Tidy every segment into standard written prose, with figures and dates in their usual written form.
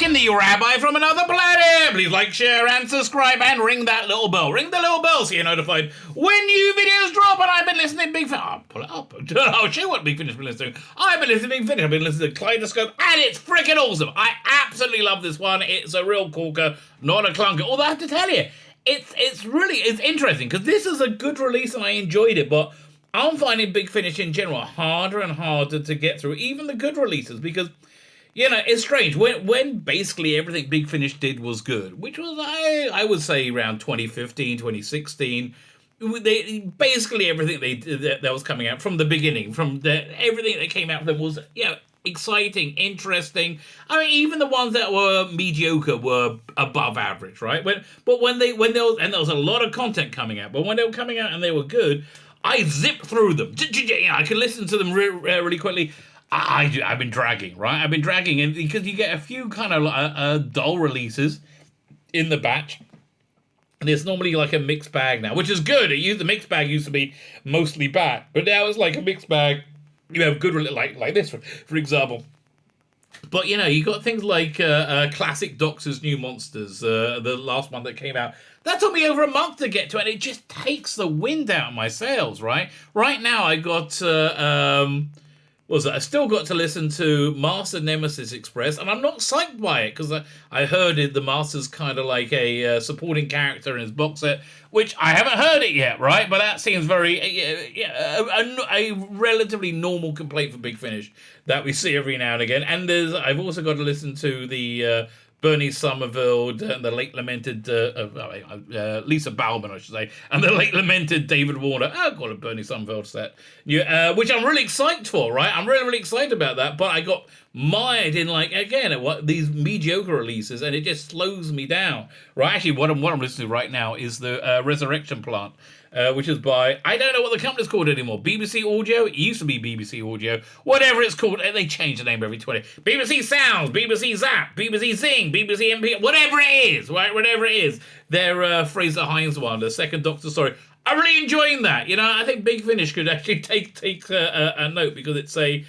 Lebetkin, the Rabbi from another planet. Please like, share, and subscribe, and ring that little bell. Ring the little bell so you're notified when new videos drop. And I've been listening to Big Finish. I'll pull it up. I'll show you what Big Finish has been listening to. I've been listening to Big Finish. I've been listening to Kaleidoscope, and it's freaking awesome. I absolutely love this one. It's a real corker, not a clunker. Although I have to tell you, it's really interesting because this is a good release and I enjoyed it, but I'm finding Big Finish in general harder and harder to get through, even the good releases, because, you know, it's strange. When basically everything Big Finish did was good, which was, I would say, around 2015, 2016, basically everything they did that was coming out from the beginning, everything that came out of them was, you know, exciting, interesting. I mean, even the ones that were mediocre were above average, right? When there was a lot of content coming out, but when they were coming out and they were good, I zipped through them. I could listen to them really quickly. I've been dragging, right? I've been dragging, and because you get a few kind of dull releases in the batch, and it's normally like a mixed bag now, which is good. The mixed bag used to be mostly bad, but now it's like a mixed bag. You have good, like this, for example. But, you know, you got things like Classic Doctor's New Monsters, the last one that came out. That took me over a month to get to, and it just takes the wind out of my sails, right? Right now, I got, I still got to listen to Master Nemesis Express, and I'm not psyched by it, because I heard the Master's kind of like a supporting character in his box set, which I haven't heard it yet, right? But that seems very, a relatively normal complaint for Big Finish that we see every now and again. And I've also got to listen to the Bernie Summerfield and the late lamented Lisa Bauman, I should say, and the late lamented David Warner. I'll call it Bernie Summerfield set, which I'm really excited for, right? I'm really, really excited about that. But I got mired in, like, again, these mediocre releases, and it just slows me down, right? Actually, what I'm listening to right now is the Resurrection Plant, which is by, I don't know what the company's called anymore. BBC Audio? It used to be BBC Audio. Whatever it's called. They change the name every 20. BBC Sounds, BBC Zap, BBC Sing, BBC MP, whatever it is, right? Whatever it is. Their Fraser Hines one, the Second Doctor story. I'm really enjoying that. You know, I think Big Finish could actually take a note, because it's a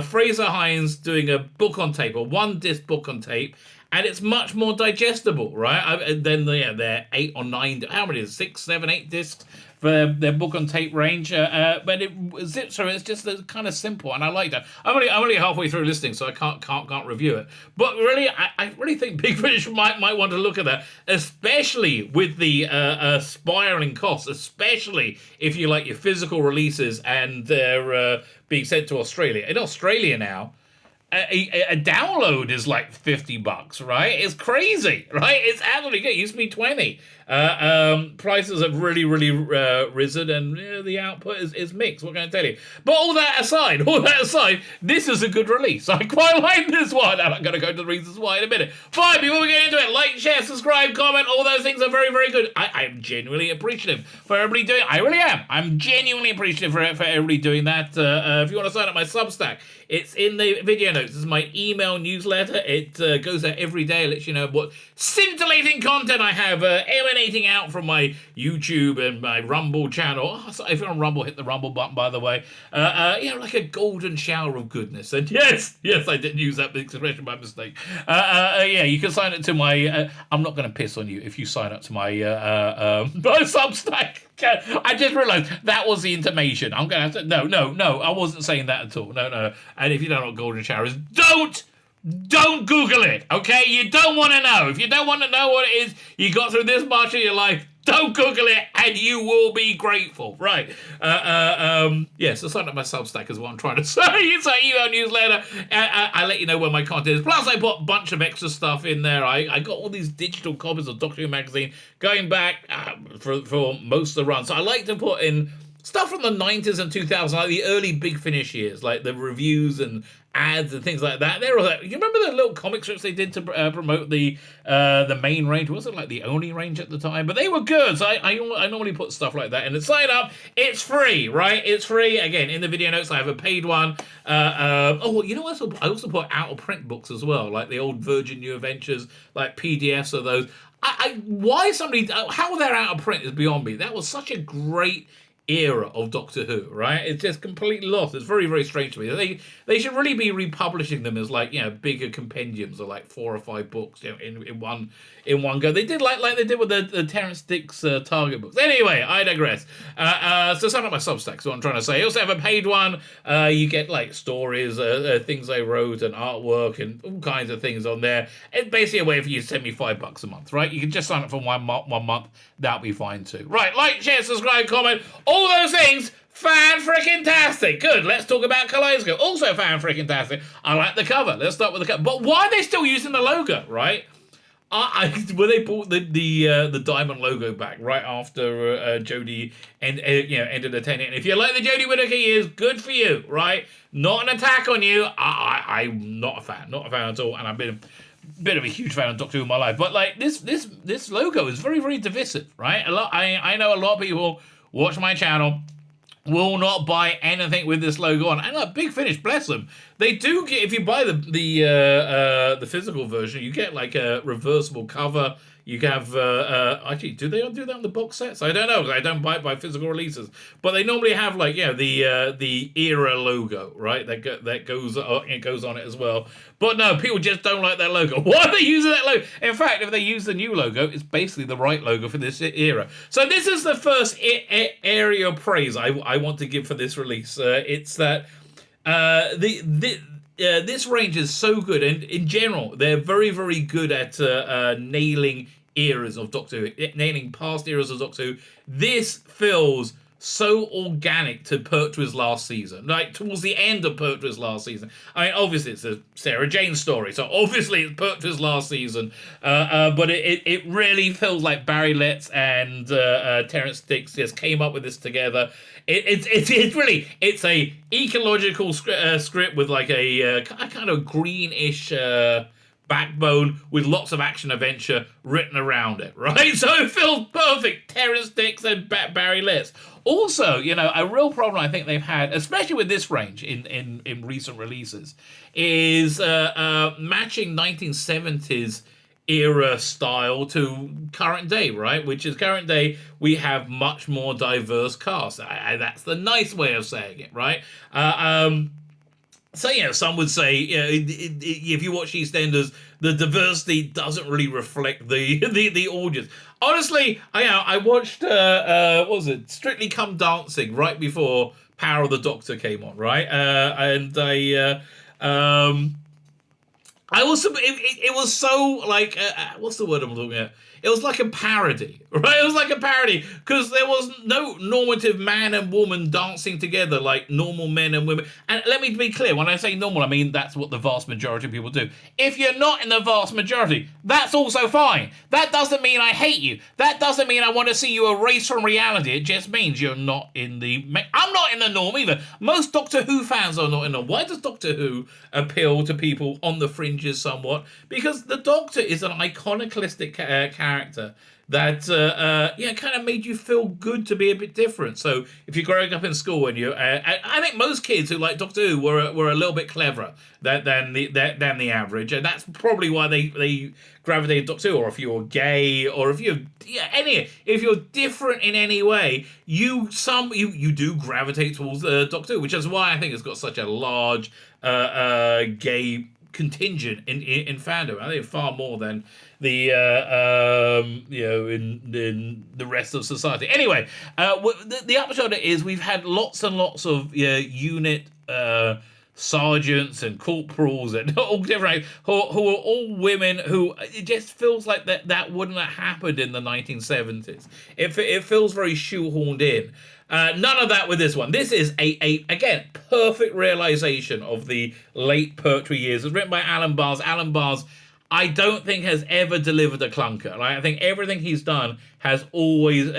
Fraser Hines doing a book on tape, a one-disc book on tape, and it's much more digestible, right? Then they're 8 or 9, how many is it? 6, 7, 8 discs for their book on tape range. But it zips through. It's just kind of simple, and I like that. I'm only halfway through listening, so I can't review it. But really, I really think Big Finish might want to look at that, especially with the spiraling costs, especially if you like your physical releases and they're being sent to Australia. In Australia now, a download is like $50, right? It's crazy, right? It's absolutely good. It used to be 20. Prices have really, really risen, and the output is mixed. What can I tell you? But all that aside, this is a good release. I quite like this one, and I'm going to go to the reasons why in a minute. Fine, before we get into it, like, share, subscribe, comment, all those things are very, very good. I'm genuinely appreciative for everybody doing it. I really am. I'm genuinely appreciative for everybody doing that. If you want to sign up my Substack, it's in the video notes. This is my email newsletter. It goes out every day. It lets you know what scintillating content I have emanating out from my YouTube and my Rumble channel. Oh, so if you're on Rumble, hit the Rumble button, by the way. Like a golden shower of goodness. And yes, I didn't use that expression by mistake. You can sign up to my... I'm not going to piss on you if you sign up to my Substack. I just realised that was the intimation. I'm going to have to... No, I wasn't saying that at all. No. And if you don't know what golden shower is, don't Google it, okay? You don't want to know. If you don't want to know what it is, you got through this much of your life, don't Google it, and you will be grateful. Right. So sign up my Substack is what I'm trying to say. It's an email newsletter. I let you know where my content is. Plus, I put a bunch of extra stuff in there. I got all these digital copies of Doctor Who magazine going back for most of the run. So I like to put in stuff from the 90s and 2000s, like the early Big Finish years, like the reviews and ads and things like that. They're all like, you remember the little comic strips they did to promote the main range? It wasn't like the only range at the time, but they were good. So I normally put stuff like that in. And sign up, it's free, right? It's free. Again, in the video notes, I have a paid one. I also put out of print books as well, like the old Virgin New Adventures, like PDFs of those. How they're out of print is beyond me. That was such a great era of Doctor Who, right? It's just completely lost. It's very, very strange to me. They should really be republishing them as like, bigger compendiums of like 4 or 5 books, in one go. They did like they did with the Terrence Dicks Target books. Anyway, I digress. So sign up my Substack. So what I'm trying to say. I also have a paid one. You get like stories, things I wrote, and artwork, and all kinds of things on there. It's basically a way for you to send me $5 a month, right? You can just sign up for 1 month. That'll be fine too. Right, like, share, subscribe, comment, all those things. Fan-frickin-tastic. Good, let's talk about Kaleidoscope. Also fan-frickin-tastic. I like the cover. Let's start with the cover. But why are they still using the logo, right? When they brought the diamond logo back right after Jodie ended the tenure. And if you like the Jodie Whittaker years, good for you, right? Not an attack on you. I'm not a fan at all, and I've been a bit of a huge fan of Doctor Who in my life. But like this logo is very, very divisive, right? I know a lot of people watch my channel will not buy anything with this logo on. And Big Finish, bless them. They do get, if you buy the physical version, you get like a reversible cover. You have, actually, do they do that on the box sets? I don't know, because I don't buy it by physical releases. But they normally have like, the era logo, right? That goes on it as well. But no, people just don't like that logo. Why are they using that logo? In fact, if they use the new logo, it's basically the right logo for this era. So this is the first area of praise I want to give for this release. It's that this range is so good, and in general, they're very, very good at nailing eras of Doctor Who, nailing past eras of Doctor Who. This feels so organic to Pertwee's last season, like towards the end of Pertwee's last season. I mean, obviously it's a Sarah Jane story, so obviously it's Pertwee's last season, but it really feels like Barry Letts and Terrence Dicks just came up with this together. It's a ecological script with like a kind of greenish backbone with lots of action adventure written around it, right? So it feels perfect. Terrence Dicks and Barry Letts. Also, a real problem I think they've had, especially with this range in recent releases, is matching 1970s era style to current day, right? Which is current day, we have much more diverse cast. That's the nice way of saying it, right? So, some would say, if you watch EastEnders, the diversity doesn't really reflect the audience. Honestly, I watched, what was it? Strictly Come Dancing right before Power of the Doctor came on, right? And I was, it was so like, what's the word I'm looking at? It was like a parody, right? It was like a parody because there was no normative man and woman dancing together like normal men and women. And let me be clear, when I say normal, I mean that's what the vast majority of people do. If you're not in the vast majority, that's also fine. That doesn't mean I hate you. That doesn't mean I want to see you erased from reality. It just means you're not in the... I'm not in the norm either. Most Doctor Who fans are not in the norm. Why does Doctor Who appeal to people on the fringes somewhat? Because the Doctor is an iconoclastic character that kind of made you feel good to be a bit different. So if you're growing up in school and I think most kids who like Doctor Who were a little bit cleverer than the average, and that's probably why they gravitated to Doctor Who. Or if you're gay, or if you're if you're different in any way, you do gravitate towards Doctor Who, which is why I think it's got such a large gay contingent in fandom. I think far more than the in the rest of society. Anyway, the upshot of it is we've had lots and lots of unit sergeants and corporals and all different who are all women who it just feels like that wouldn't have happened in the 1970s. It feels very shoehorned in. None of that with this one. This is a again, perfect realization of the late Pertwee years. It was written by Alan Bars. Alan Bars, I don't think has ever delivered a clunker. Right? I think everything he's done has always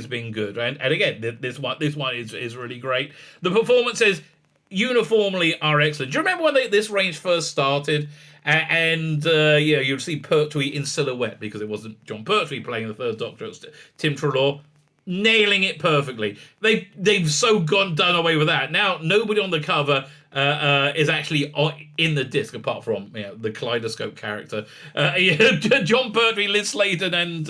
been good. Right? And again, this one is really great. The performances uniformly are excellent. Do you remember when this range first started? And you'd see Pertwee in silhouette because it wasn't John Pertwee playing the Third Doctor. It was Tim Treloar. Nailing it perfectly. They've so done away with that. Now nobody on the cover is actually in the disc, apart from the Kaleidoscope character. John Pertwee, Liz Sladen, and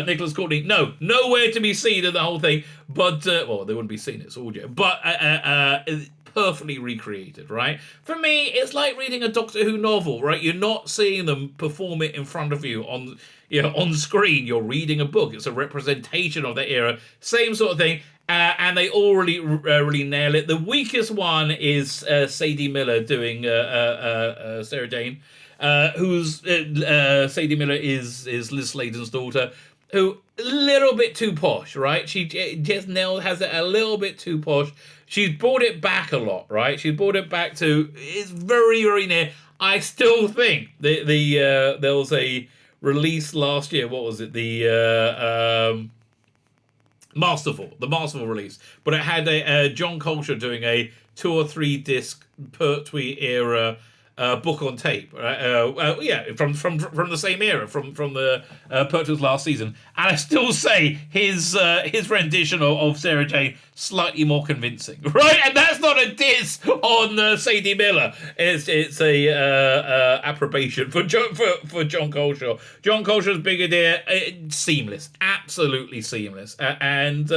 Nicholas Courtney. No, nowhere to be seen in the whole thing. But they wouldn't be seen. It's audio. But perfectly recreated, right? For me, it's like reading a Doctor Who novel, right? You're not seeing them perform it in front of you on screen. You're reading a book. It's a representation of that era. Same sort of thing. And they all really nail it. The weakest one is Sadie Miller doing Sarah Jane, who's Sadie Miller is Liz Sladen's daughter, who a little bit too posh, right? She just has it a little bit too posh. She's brought it back a lot, right? She's brought it back to, it's very, very near. I still think there was a release last year. What was it? The Masterful release, but it had a John Coltrane doing a 2 or 3 disc Pertwee era book on tape, right? From the same era, from the Pertwee's last season, and I still say his rendition of Sarah Jane slightly more convincing, right? And that's not a diss on Sadie Miller. It's a approbation for John Coltrane. John Coltrane's Brigadier, seamless, absolutely seamless, and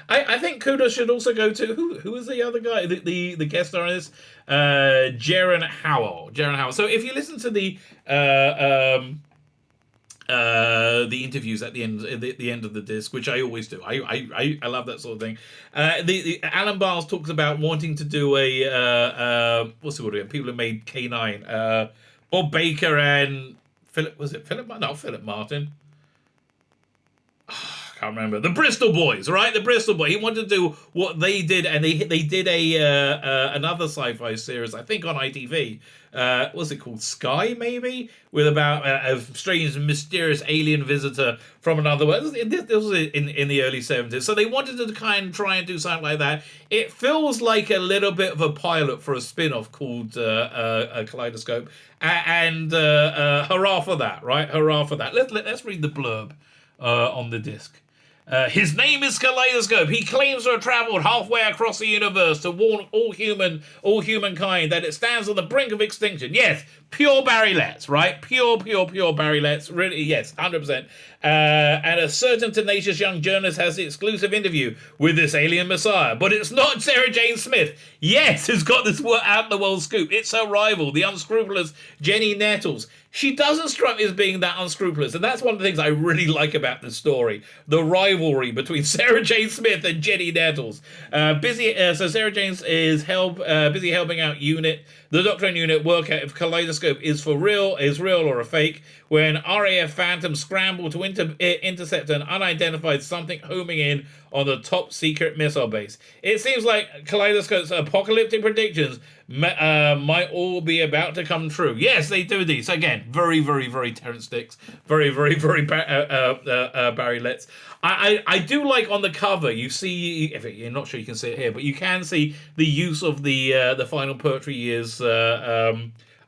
I think kudos should also go to who was the other guy, the guest star on this. Jaron Howell. So if you listen to the interviews at the end of the disc, which I always do, I love that sort of thing. The Alan Bars talks about wanting to do a what's it called? People who made K9. Bob Baker and Philip Martin. Can't remember. The Bristol Boys, right? The Bristol Boys. He wanted to do what they did, and they did another sci-fi series, I think on ITV. What's it called? Sky, maybe? With about a strange, mysterious alien visitor from another world. This was in the early 70s. So they wanted to try and do something like that. It feels like a little bit of a pilot for a spin-off called Kaleidoscope. And hurrah for that, right? Hurrah for that. Let's read the blurb on the disc. His name is Kaleidoscope. He claims to have traveled halfway across the universe to warn all humankind that it stands on the brink of extinction. Yes, pure Barry Letts, right? Pure Barry Letts. Really, yes, 100%. And a certain tenacious young journalist has the exclusive interview with this alien messiah. But it's not Sarah Jane Smith. Yes, who's got this out-of-the-world scoop. It's her rival, the unscrupulous Jenny Nettles. She doesn't strike me as being that unscrupulous, and that's one of the things I really like about this story: the rivalry between Sarah Jane Smith and Jenny Nettles. So Sarah Jane is busy helping out Unit. The Doctor and Unit work out if Kaleidoscope is real or a fake. When RAF Phantom scramble to intercept an unidentified something homing in on the top secret missile base. It seems like Kaleidoscope's apocalyptic predictions might all be about to come true. Yes, they do these. Again, very, very, very Terrence Dicks. Very, very, very Barry Letts. I do like on the cover, you see, if you're not sure you can see it here, but you can see the use of the final Pertwee years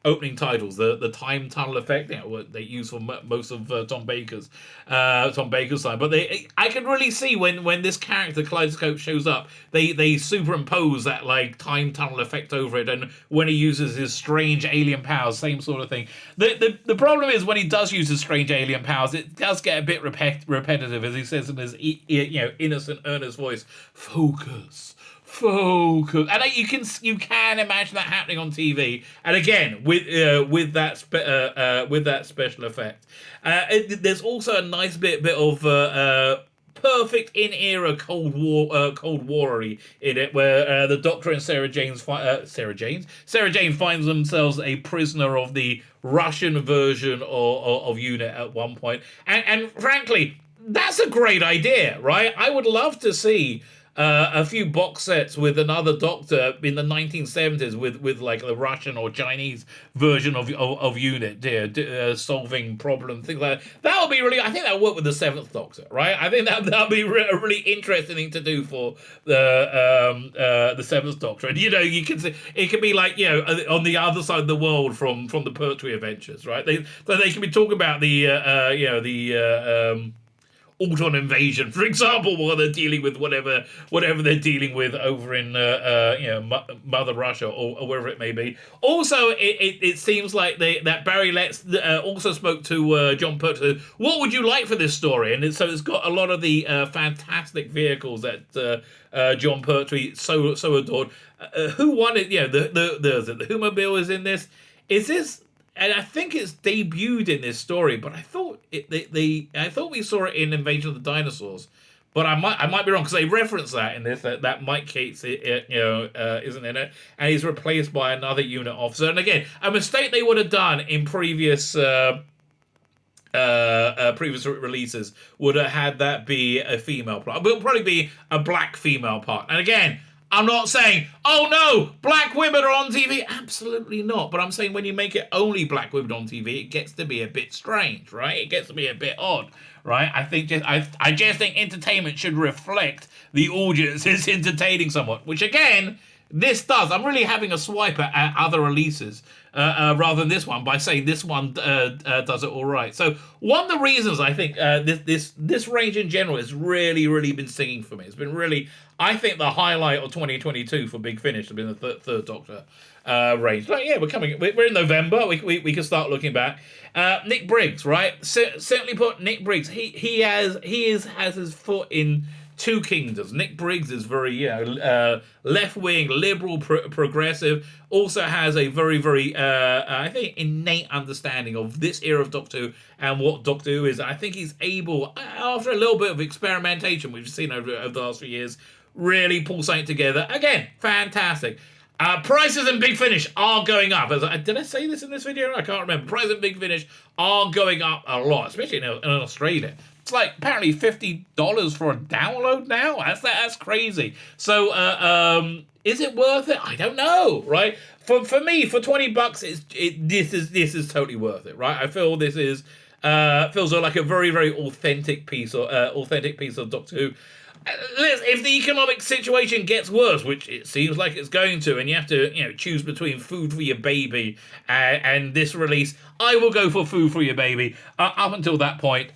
opening titles, the time tunnel effect, what they use for most of Tom Baker's side. But I can really see when this character Kaleidoscope shows up, they superimpose that like time tunnel effect over it, and when he uses his strange alien powers, same sort of thing. The problem is when he does use his strange alien powers, it does get a bit repetitive, as he says in his innocent, earnest voice, focus. And you can imagine that happening on TV, and again with that special effect. There's also a nice bit of perfect in-era Cold War-y in it, where the Doctor and Sarah Jane finds themselves a prisoner of the Russian version of Unit at one point, and frankly, that's a great idea, right? I would love to see a few box sets with another Doctor in the 1970s with like the Russian or Chinese version of Unit, solving problems, things like that. That would be really, I think that would work with the 7th Doctor, right? I think that would be a really interesting thing to do for the 7th Doctor. And you can see it could be like on the other side of the world from the Pertwee adventures, right? They can be talking about the Auton invasion, for example, while they're dealing with whatever they're dealing with over in Mother Russia or wherever it may be. Also, it seems like that Barry Letts also spoke to John Pertwee. What would you like for this story? And so it's got a lot of the fantastic vehicles that John Pertwee so adored. Who won it? The Whomobile is in this. Is this? And I think it's debuted in this story, but I thought I thought we saw it in Invasion of the Dinosaurs, but I might be wrong because they reference that in this that Mike Cates isn't in it, and he's replaced by another unit officer. And again, a mistake they would have done in previous releases would have had that be a female part. It will probably be a black female part. And again, I'm not saying, oh no, black women are on TV. Absolutely not. But I'm saying when you make it only black women on TV, it gets to be a bit strange, right? It gets to be a bit odd, right? I just think entertainment should reflect the audience is entertaining somewhat, which again, this does. I'm really having a swipe at other releases rather than this one by saying this one does it all right. So one of the reasons I think this range in general has really been singing for me. It's been really, I think, the highlight of 2022 for Big Finish has been the third Doctor range. Like, yeah, we're in November. We can start looking back. Nick Briggs, right? Simply put, Nick Briggs. He has his foot in two kingdoms. Nick Briggs is very left-wing, liberal, progressive. Also has a very I think innate understanding of this era of Doctor Who and what Doctor Who is. I think he's able, after a little bit of experimentation we've seen over the last few years, really pull something together. Again, fantastic. Prices in Big Finish are going up. Did I say this in this video? I can't remember. Prices in Big Finish are going up a lot, especially in Australia. It's like apparently $50 for a download now. That's crazy. So is it worth it? I don't know. Right? For me, for $20, this is totally worth it. Right? I feel this is feels like a very authentic piece of Doctor Who. If the economic situation gets worse, which it seems like it's going to, and you have to choose between Food for Your Baby and this release, I will go for Food for Your Baby. Up until that point,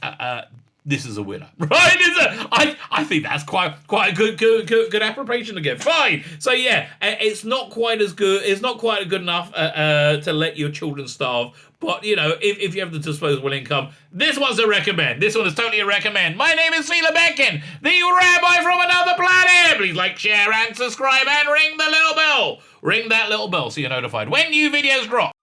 this is a winner, right? I think that's quite a good appropriation to get. Fine. So yeah, it's not quite as good. It's not quite good enough to let your children starve. But if you have the disposable income, this one's a recommend. This one is totally a recommend. My name is Tzvi Lebetkin, the Rabbi from another planet. Please like, share, and subscribe, and ring the little bell. Ring that little bell so you're notified when new videos drop.